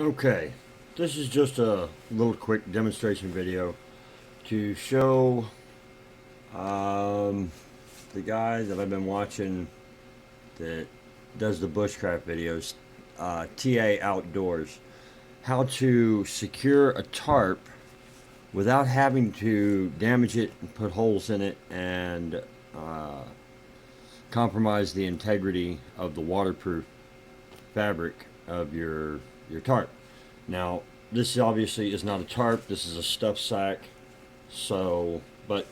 Okay, this is just a little quick demonstration video to show the guy that I've been watching that does the bushcraft videos, TA Outdoors, how to secure a tarp without having to damage it and put holes in it and compromise the integrity of the waterproof fabric of your tarp. Now, this obviously is not a tarp. This is a stuff sack. So, but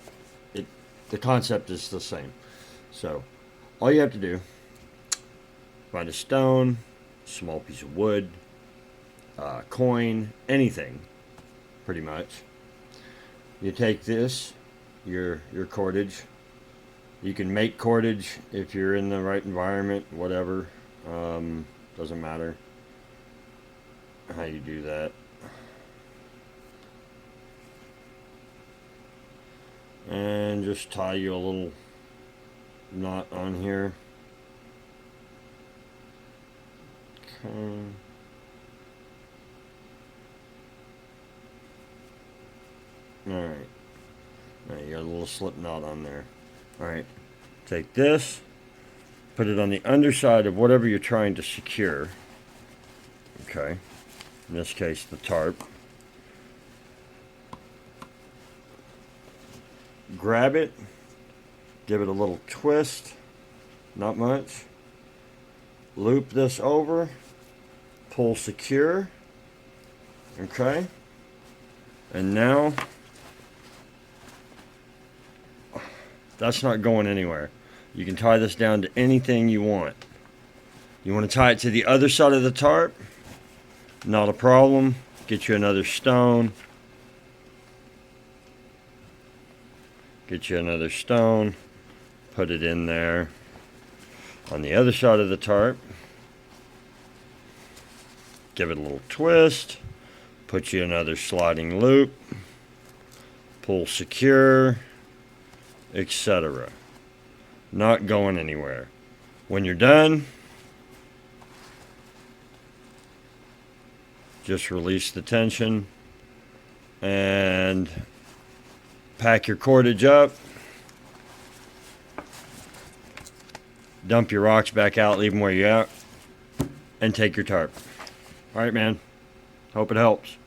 it the concept is the same. So, all you have to do, find a stone, small piece of wood, coin, anything, pretty much. You take this, your cordage. You can make cordage if you're in the right environment, whatever. Doesn't matter how you do that. And just tie you a little knot on here. Okay. Alright. Now you got a little slip knot on there. Alright. Take this, put it on the underside of whatever you're trying to secure. Okay. In this case, the tarp. Grab it, give it a little twist, not much. Loop this over, pull secure. Okay. And now, that's not going anywhere. You can tie this down to anything you want. You want to tie it to the other side of the tarp? Not a problem. Get you another stone. Get you another stone. Put it in there. On the other side of the tarp. Give it a little twist. Put you another sliding loop. Pull secure. Etc. Not going anywhere. When you're done, just release the tension and pack your cordage up. Dump your rocks back out, leave them where you're at, and take your tarp. All right, man. Hope it helps.